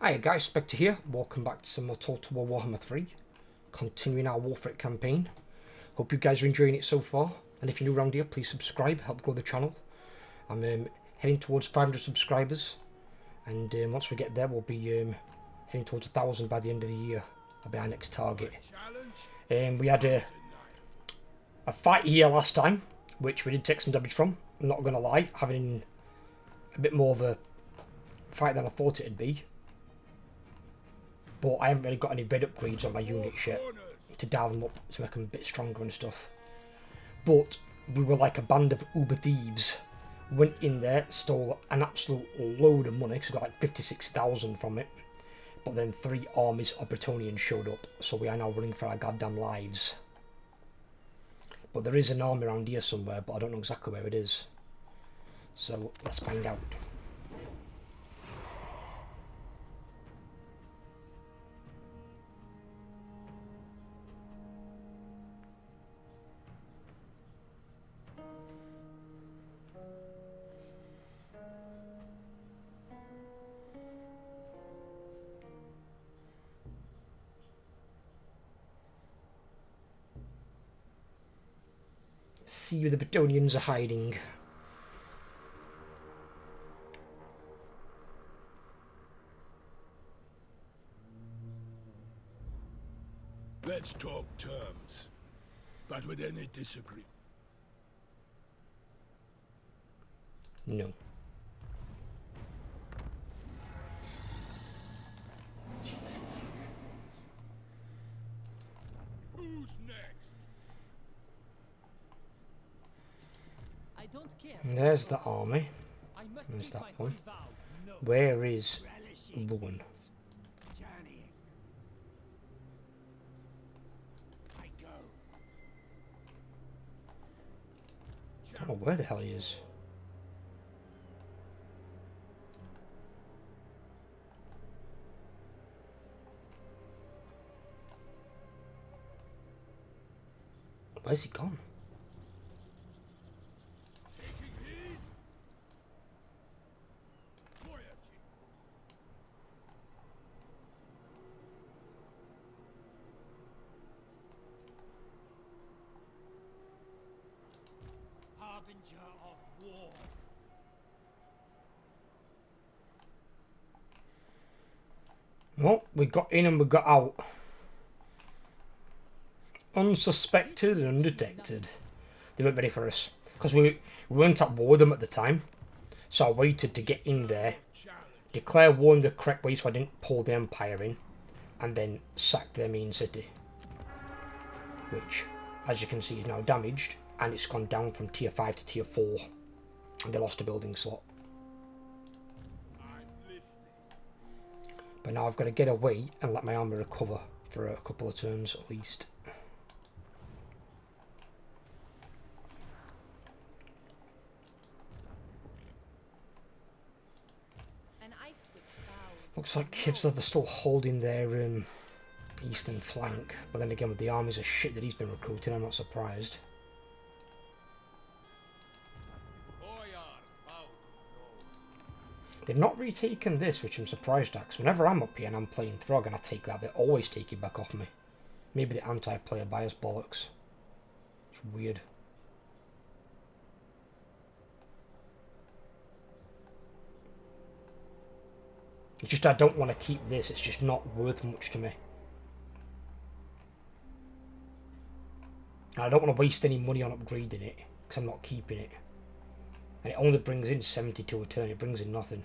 Hi guys, Spectre here. Welcome back to some more Total War Warhammer 3. Continuing our Wulfrik campaign. Hope you guys are enjoying it so far. And if you're new around here, please subscribe, help grow the channel. I'm heading towards 500 subscribers. And once we get there, we'll be heading towards 1,000 by the end of the year. That'll be our next target. We had a fight here last time, which we did take some damage from. I'm not going to lie, having a bit more of a fight than I thought it'd be. But I haven't really got any red upgrades on my units yet to dial them up to make them a bit stronger and stuff. But we were like a band of uber thieves. Went in there, stole an absolute load of money because we got like 56,000 from it. But then 3 armies of Bretonians showed up, so we are now running for our goddamn lives. But there is an army around here somewhere, but I don't know exactly where it is. So let's find out. See where the Bretonians are hiding. Let's talk terms, but with any disagree. No. Who's next? I don't care. There's the army. There's that one. Where is Lewin? Oh, where the hell he is? Where's he gone? Well, we got in and we got out. Unsuspected and undetected. They weren't ready for us. Because we weren't at war with them at the time. So I waited to get in there. Declare war in the correct way so I didn't pull the Empire in. And then sack their main city. Which, as you can see, is now damaged. And it's gone down from tier 5 to tier 4. And they lost a building slot. But now I've got to get away and let my army recover for a couple of turns at least. Looks like Kivsov are still holding their eastern flank. But then again, with the armies of shit that he's been recruiting, I'm not surprised. They've not retaken this, which I'm surprised at, because whenever I'm up here and I'm playing Throg and I take that, they always take it back off me. Maybe the anti-player bias bollocks. It's weird. It's just I don't want to keep this, it's just not worth much to me. And I don't want to waste any money on upgrading it, because I'm not keeping it. And it only brings in 72 a turn, it brings in nothing.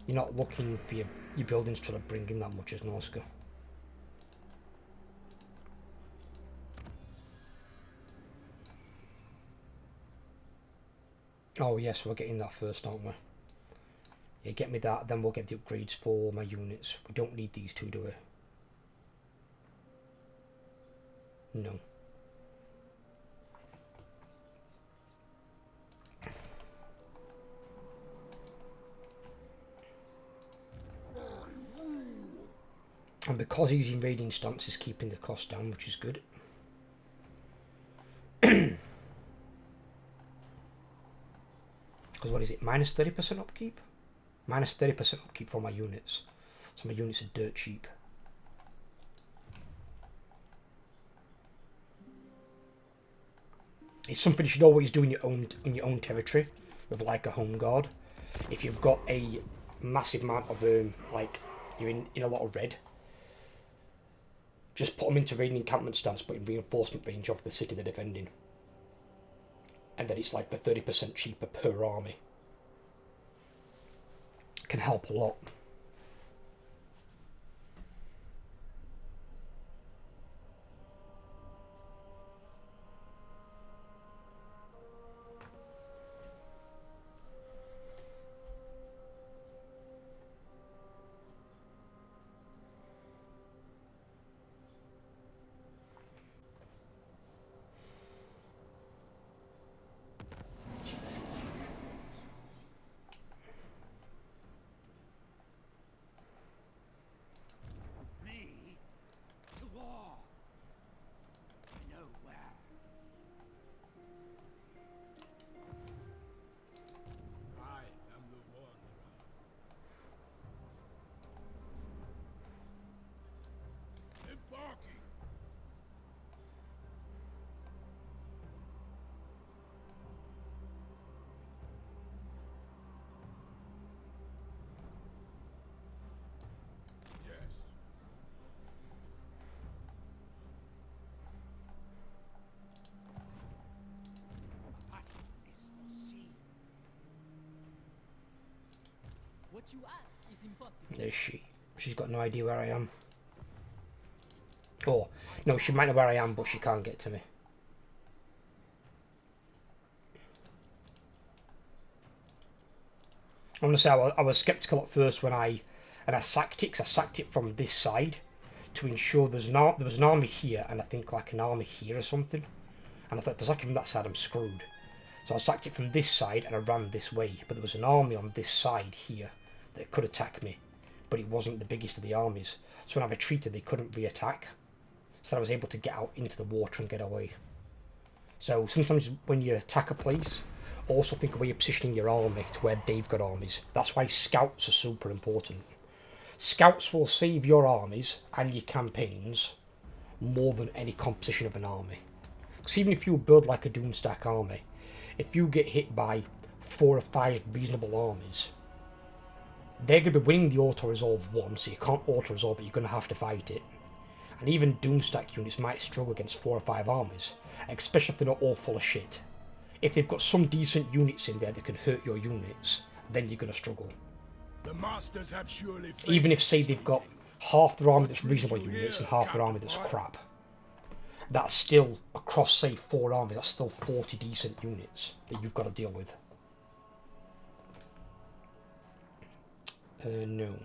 You're not looking for your buildings trying to bring in that much as Norsca. Oh yes, we're getting that first, aren't we? Yeah, get me that, then we'll get the upgrades for my units. We don't need these two, do we? No. And because he's invading stance, is keeping the cost down, which is good. Because what is it, minus 30% upkeep? Minus 30% upkeep for my units. So my units are dirt cheap. It's something you should always do in your own territory with like a home guard. If you've got a massive amount of like you're in a lot of red, just put them into raiding encampment stance, but in reinforcement range of the city they're defending, and then it's like the 30% cheaper per army. Can help a lot. What you ask is impossible. There's she. She's got no idea where I am. Oh, no, she might know where I am, but she can't get to me. I want to say I was sceptical at first when I sacked it, because I sacked it from this side to ensure there was an army here, and I think like an army here or something. And I thought if I sack it from that side, I'm screwed. So I sacked it from this side and I ran this way, but there was an army on this side here that could attack me, but it wasn't the biggest of the armies. So when I retreated, they couldn't re-attack. So I was able to get out into the water and get away. So sometimes when you attack a place, also think of where you're positioning your army to where they've got armies. That's why scouts are super important. Scouts will save your armies and your campaigns more than any composition of an army. Because even if you build like a Doomstack army, if you get hit by 4 or 5 reasonable armies, they're going to be winning the auto-resolve 1, so you can't auto-resolve it, you're going to have to fight it. And even Doomstack units might struggle against 4 or 5 armies, especially if they're not all full of shit. If they've got some decent units in there that can hurt your units, then you're going to struggle. The masters have surely Even if, say, they've got half their army that's reasonable units and half their army that's crap, that's still, across, say, 4 armies, that's still 40 decent units that you've got to deal with. No.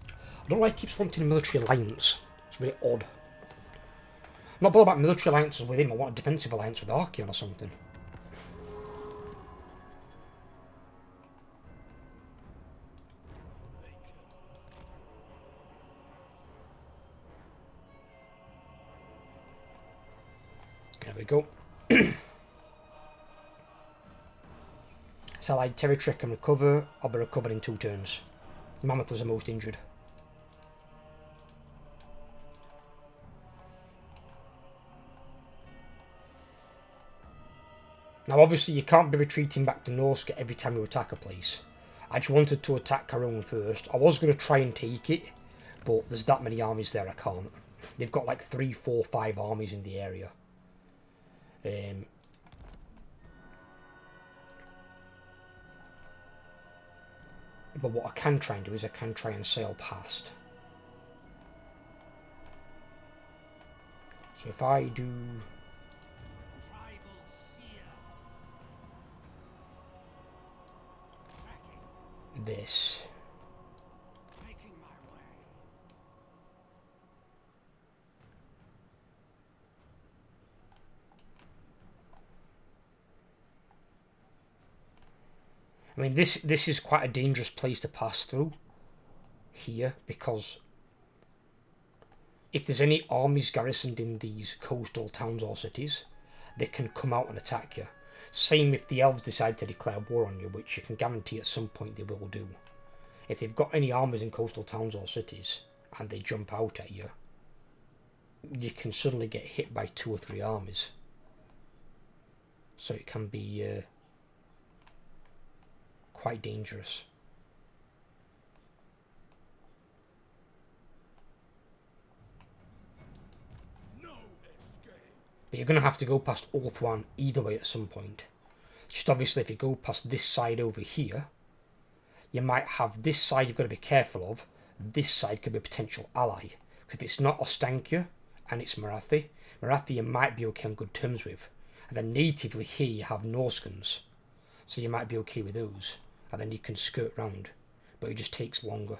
I don't like keeps wanting a military alliance. It's really odd. I'm not bothered about military alliances with him, I want a defensive alliance with Archeon or something. There we go. So Allied territory can recover. I'll be recovered in 2 turns. Mammoth was the most injured. Now obviously you can't be retreating back to Norsca every time you attack a place. I just wanted to attack Caron first. I was going to try and take it, but there's that many armies there I can't. They've got like 3, 4, 5 armies in the area. But what I can try and do is I can try and sail past. So if I do this, I mean, this is quite a dangerous place to pass through here, because if there's any armies garrisoned in these coastal towns or cities, they can come out and attack you. Same if the elves decide to declare war on you, which you can guarantee at some point they will do. if they've got any armies in coastal towns or cities and they jump out at you, you can suddenly get hit by 2 or 3 armies. So it can be quite dangerous. No escape. But you're going to have to go past Ulthuan either way at some point. Just obviously if you go past this side over here, you might have this side you've got to be careful of. This side could be a potential ally. Because if it's not Ostankya and it's Marathi you might be okay on good terms with. And then natively here you have Norscans. So you might be okay with those. And then you can skirt round. But it just takes longer.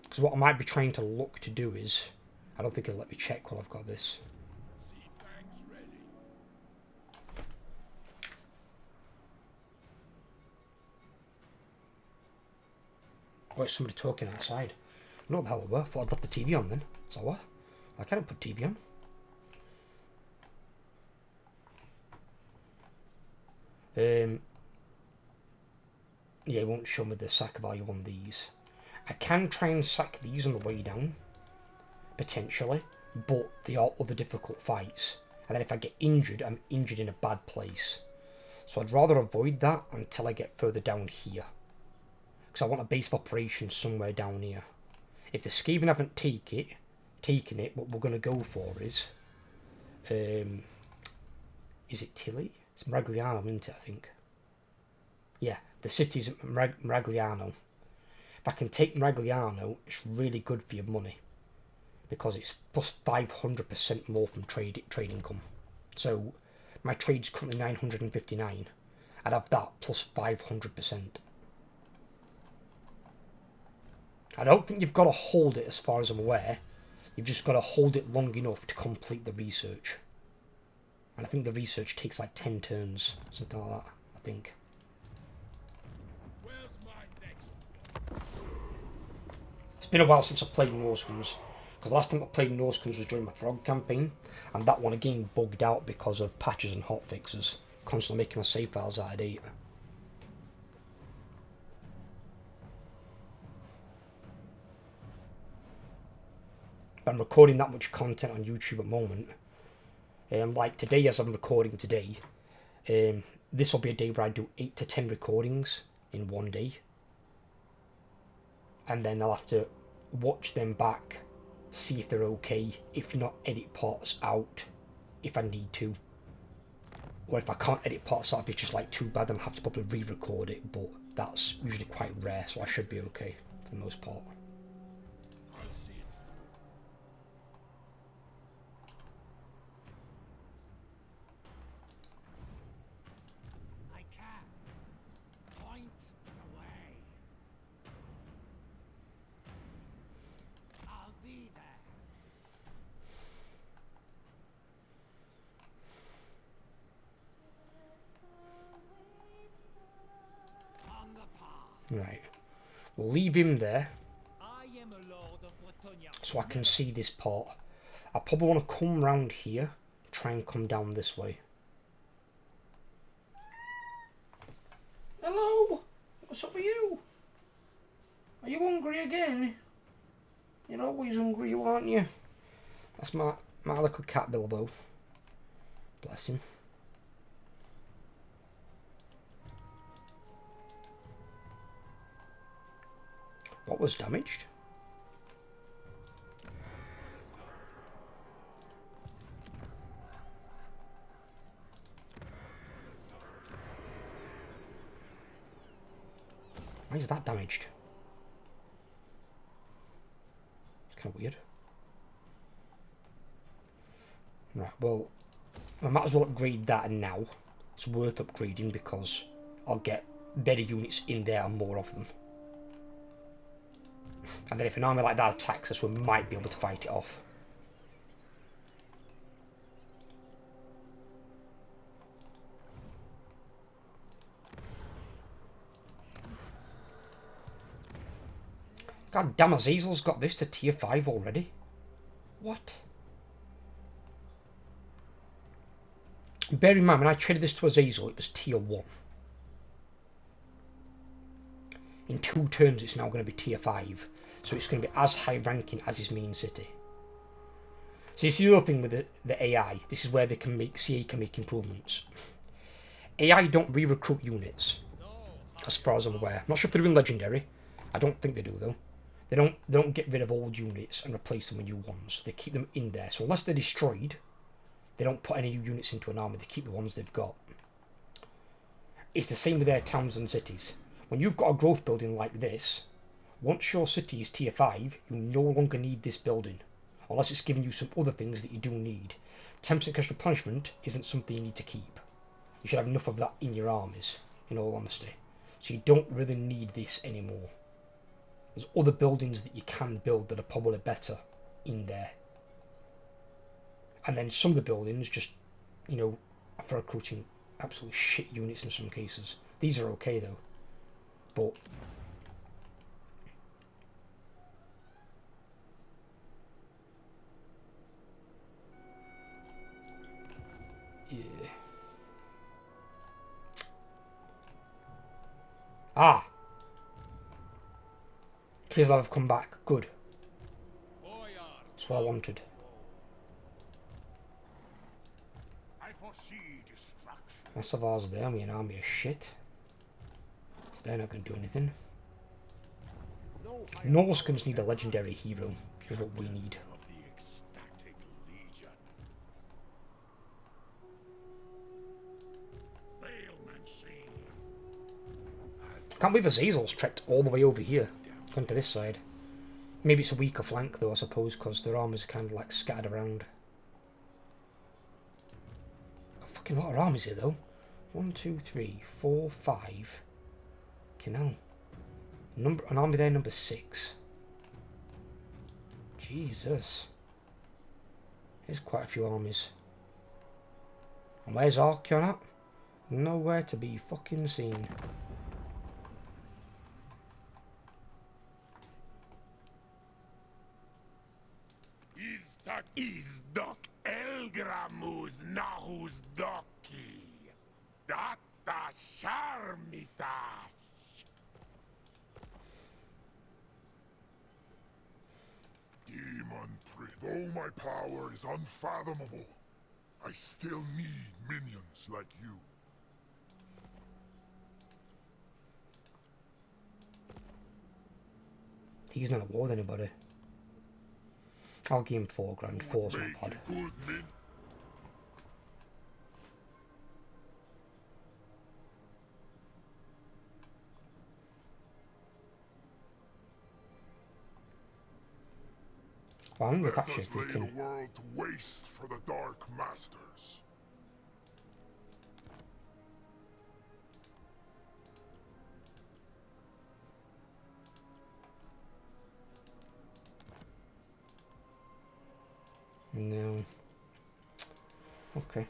Because what I might be trying to look to do is... I don't think it'll let me check while I've got this. Sea fangs ready. Oh, it's somebody talking outside. I know what the hell they were. I thought I'd left the TV on then. So what? I can't put TV on. Yeah, it won't show me the sack value on these. I can try and sack these on the way down. Potentially. But they are other difficult fights. And then if I get injured, I'm injured in a bad place. So I'd rather avoid that until I get further down here. Because I want a base of operations somewhere down here. If the Skaven haven't taken it, what we're going to go for is it Tilly? It's Maragliano, isn't it, I think? Yeah, the city's Maragliano. If I can take Maragliano, it's really good for your money. Because it's plus 500% more from trade income. So, my trade's currently 959. I'd have that plus 500%. I don't think you've got to hold it as far as I'm aware. You've just got to hold it long enough to complete the research. And I think the research takes like 10 turns. Something like that, I think. Where's my next? It's been a while since I played Norscans. Because the last time I played Norscans was during my Frog campaign. And that one again bugged out because of patches and hotfixes. Constantly making my save files out of date. I'm recording that much content on YouTube at the moment. Like today, as I'm recording today, this will be a day where I do 8 to 10 recordings in one day. And then I'll have to watch them back, see if they're okay. If not, edit parts out if I need to. Or if I can't edit parts out, if it's just like too bad, then I'll have to probably re-record it. But that's usually quite rare, so I should be okay for the most part. I'll see it. I can. Point away. I'll be there. On the path. Right. We'll leave him there. I am a lord of Bretonia. So I can see this part. I probably want to come round here, try and come down this way. Hello! What's up with you? Are you hungry again? You're always hungry, aren't you? That's my little cat Bilbo. Bless him. What was damaged? Why is that damaged? It's kind of weird. Right, well, I might as well upgrade that now. It's worth upgrading because I'll get better units in there and more of them. And then if an army like that attacks us, we might be able to fight it off. God damn, Azazel's got this to tier 5 already. What? Bear in mind, when I traded this to Azazel, it was tier 1. In 2 turns, it's now going to be tier 5. So it's going to be as high ranking as his main city. So this is the other thing with the AI. This is where they can make, CA can make improvements. AI don't re-recruit units, as far as I'm aware. I'm not sure if they're in Legendary. I don't think they do, though. They don't get rid of old units and replace them with new ones. They keep them in there. So unless they're destroyed, they don't put any new units into an army. They keep the ones they've got. It's the same with their towns and cities. When you've got a growth building like this, once your city is tier 5, you no longer need this building. Unless it's giving you some other things that you do need. 10% cash replenishment isn't something you need to keep. You should have enough of that in your armies, in all honesty. So you don't really need this anymore. There's other buildings that you can build that are probably better in there. And then some of the buildings just, you know, are for recruiting absolutely shit units in some cases. These are okay though. But yeah. Ah! Kislev have come back. Good. That's what I wanted. I foresee destruction. Masavar's there, me an army of shit. So they're not going to do anything. Norscans need a legendary hero, is what we need. Of the ecstatic legion. Can't believe Azazel's trekked all the way over here. Gone to this side. Maybe it's a weaker flank though, I suppose, because their armies are kind of like scattered around. A fucking lot of armies here though. 1, 2, 3, 4, 5. Okay, now. An army there, number 6. Jesus. There's quite a few armies. And where's Archeon at? Nowhere to be fucking seen. Is doc Elgramus nahus doki. Data charmitash. Demon Prince. Though my power is unfathomable, I still need minions like you. He's not at war with anybody. I'll give him 4 grand. 4's not bad. Good min. Well, I'm Let actually us lay thinking. the world to waste for the Dark Masters. No. Okay.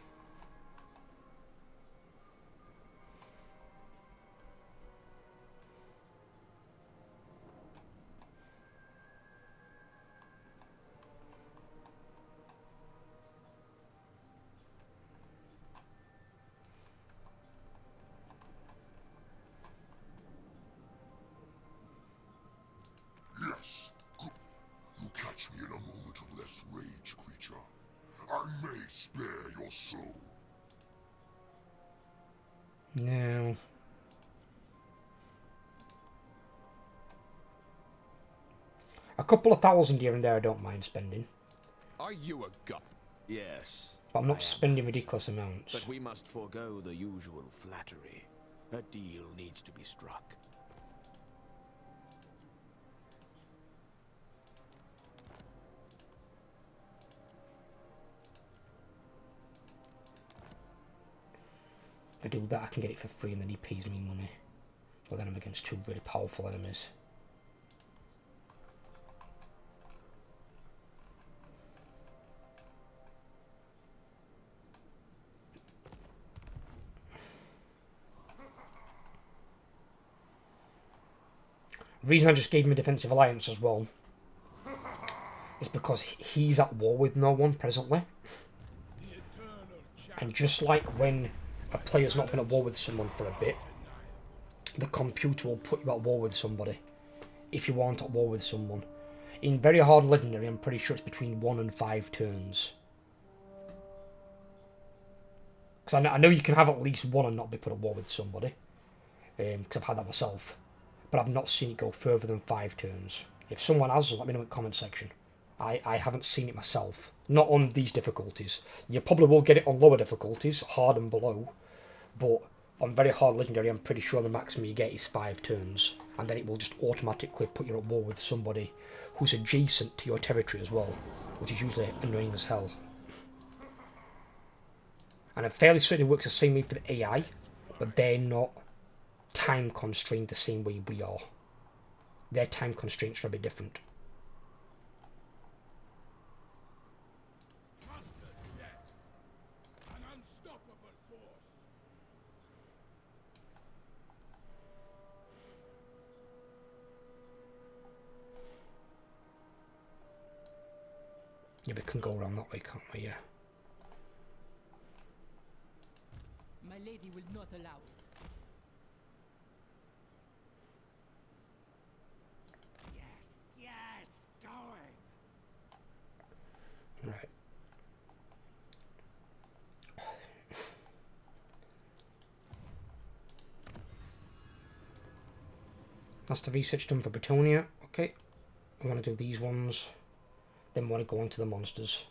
Yes. Good. You catch me in a moment of less rage, creature. I may spare your soul. No. A couple of thousand here and there I don't mind spending. Are you a god? Yes. But I'm I not am spending that. ridiculous amounts. But we must forego the usual flattery. A deal needs to be struck. If I do that I can get it for free and then he pays me money. But then I'm against 2 really powerful enemies. The reason I just gave him a defensive alliance as well is because he's at war with no one presently. And just like when a player's not been at war with someone for a bit, the computer will put you at war with somebody if you aren't at war with someone. In very hard legendary, I'm pretty sure it's between 1 and 5 turns. Because I know you can have at least one and not be put at war with somebody. Because I've had that myself. But I've not seen it go further than 5 turns. If someone has, let me know in the comment section. I haven't seen it myself. Not on these difficulties. You probably will get it on lower difficulties, hard and below. But on very hard legendary, I'm pretty sure the maximum you get is 5 turns. And then it will just automatically put you at war with somebody who's adjacent to your territory as well. Which is usually annoying as hell. And I'm fairly certain it works the same way for the AI, but they're not time constrained the same way we are. Their time constraints are a bit different. An unstoppable force. Yeah, we can go around that way, can't we? Yeah. My lady will not allow it. Yes, going. Right. That's the research done for Bretonia. Okay. We want to do these ones. Then we want to go on to the monsters.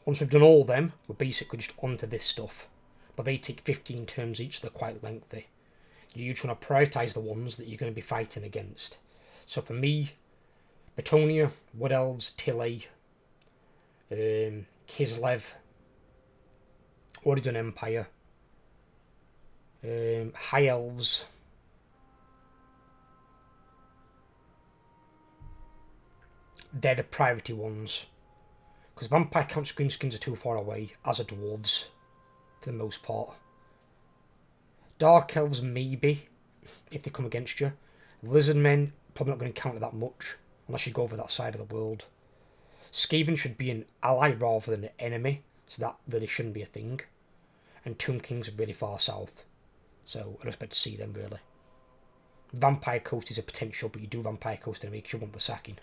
Once we've done all of them, we're basically just onto this stuff. But they take 15 turns each, so they're quite lengthy. You just want to prioritise the ones that you're going to be fighting against. So for me, Bretonia, Wood Elves, Tilley, Kislev, already done Empire, High Elves, they're the priority ones. Because Vampire Count Greenskins are too far away, as are Dwarves, for the most part. Dark Elves, maybe, if they come against you. Lizardmen, probably not going to counter that much, unless you go over that side of the world. Skaven should be an ally rather than an enemy, so that really shouldn't be a thing. And Tomb Kings are really far south, so I don't expect to see them really. Vampire Coast is a potential, but you do Vampire Coast and it makes you want the sacking.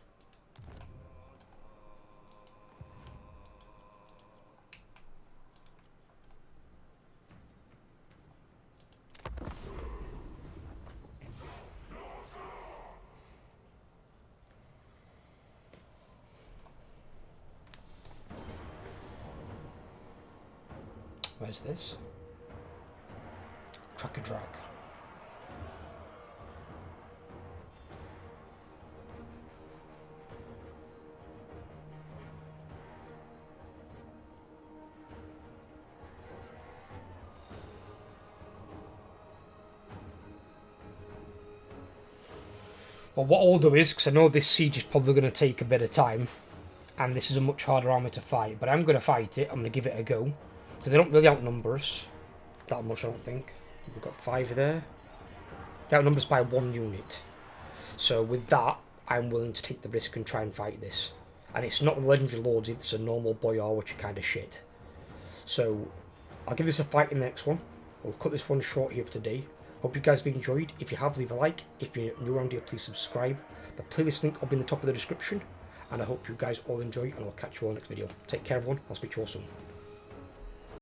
Where's this? Track a drag. Well, what I'll do is, because I know this siege is probably going to take a bit of time, and this is a much harder army to fight, but I'm going to fight it, I'm going to give it a go. Because they don't really outnumber us that much, I don't think. We've got 5 there. They outnumber us by 1 unit. So with that, I'm willing to take the risk and try and fight this. And it's not the Legendary Lords, it's a normal Boyar, which are kind of shit. So, I'll give this a fight in the next one. We'll cut this one short here for today. Hope you guys have enjoyed. If you have, leave a like. If you're new around here, please subscribe. The playlist link will be in the top of the description. And I hope you guys all enjoy, and I'll catch you all next video. Take care, everyone. I'll speak to you all soon.